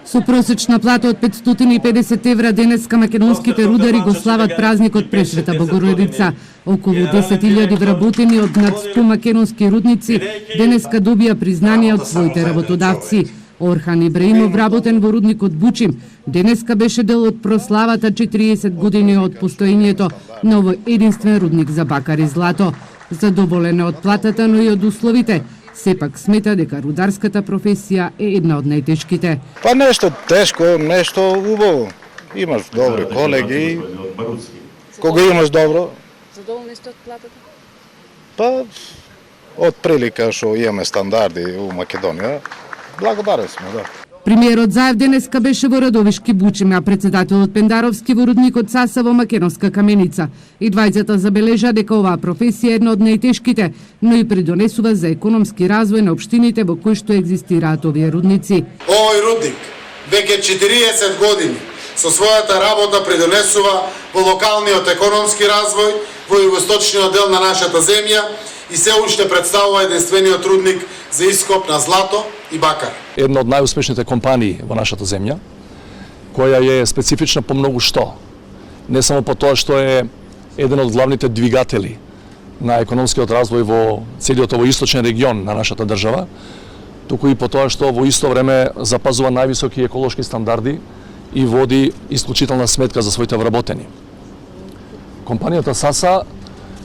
Со просечна плата од 550 евра денеска македонските рудари го слават празникот Пресвета Богородица. Околу 10.000 вработени од над 100 македонски рудници денеска добија признание од своите работодавци. Орхан Ибраимов, вработен во рудникот Бучим, денеска беше дел од прославата 40 години од постоењето на овој единствен рудник за бакар и злато. Задоволен од платата, но и од условите, сепак смета дека рударската професија е една од најтешките. Па нешто тешко, нешто убаво. Имаш добри колеги. Кога имаш добро? Задоволни сте од платата? Па од прилика што имаме стандарди у Македонија, благодарен сме, да. Премиерот Заев денеска беше во Радовишки Бучим, а председателот Пендаровски во рудникот Саса во Македонска Каменица. И двајцата забележа дека оваа професија е една од најтешките, но и придонесува за економски развој на општините во кои што екзистираат овие рудници. Овој рудник веќе 40 години со својата работа придонесува во локалниот економски развој во југоисточниот дел на нашата земја и се уште представува единствениот рудник за ископ на злато и бакар. Една од најуспешните компании во нашата земја, која е специфична по многу што. Не само по тоа што е еден од главните двигатели на економскиот развој во целиот овој источен регион на нашата држава, туку и по тоа што во исто време запазува највисоки еколошки стандарди и води исклучителна сметка за своите вработени. Компанијата Саса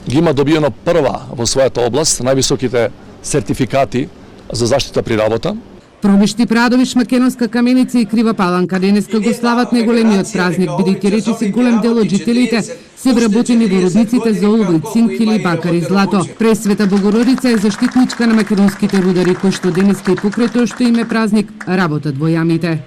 ги има добиено прва во својата област највисоките сертификати за заштита при работа. Промишти Прадовиш, Македонска Каменица и Крива Паланка денеска го слават најголемиот празник, бидејќи речиси голем дел од жителите се вработени во рудниците за олово, цинк или бакар и злато. Пресвета Богородица е заштитничка на македонските рудари, кои што денеска и покрај тоа што им е празник, работат во јамите.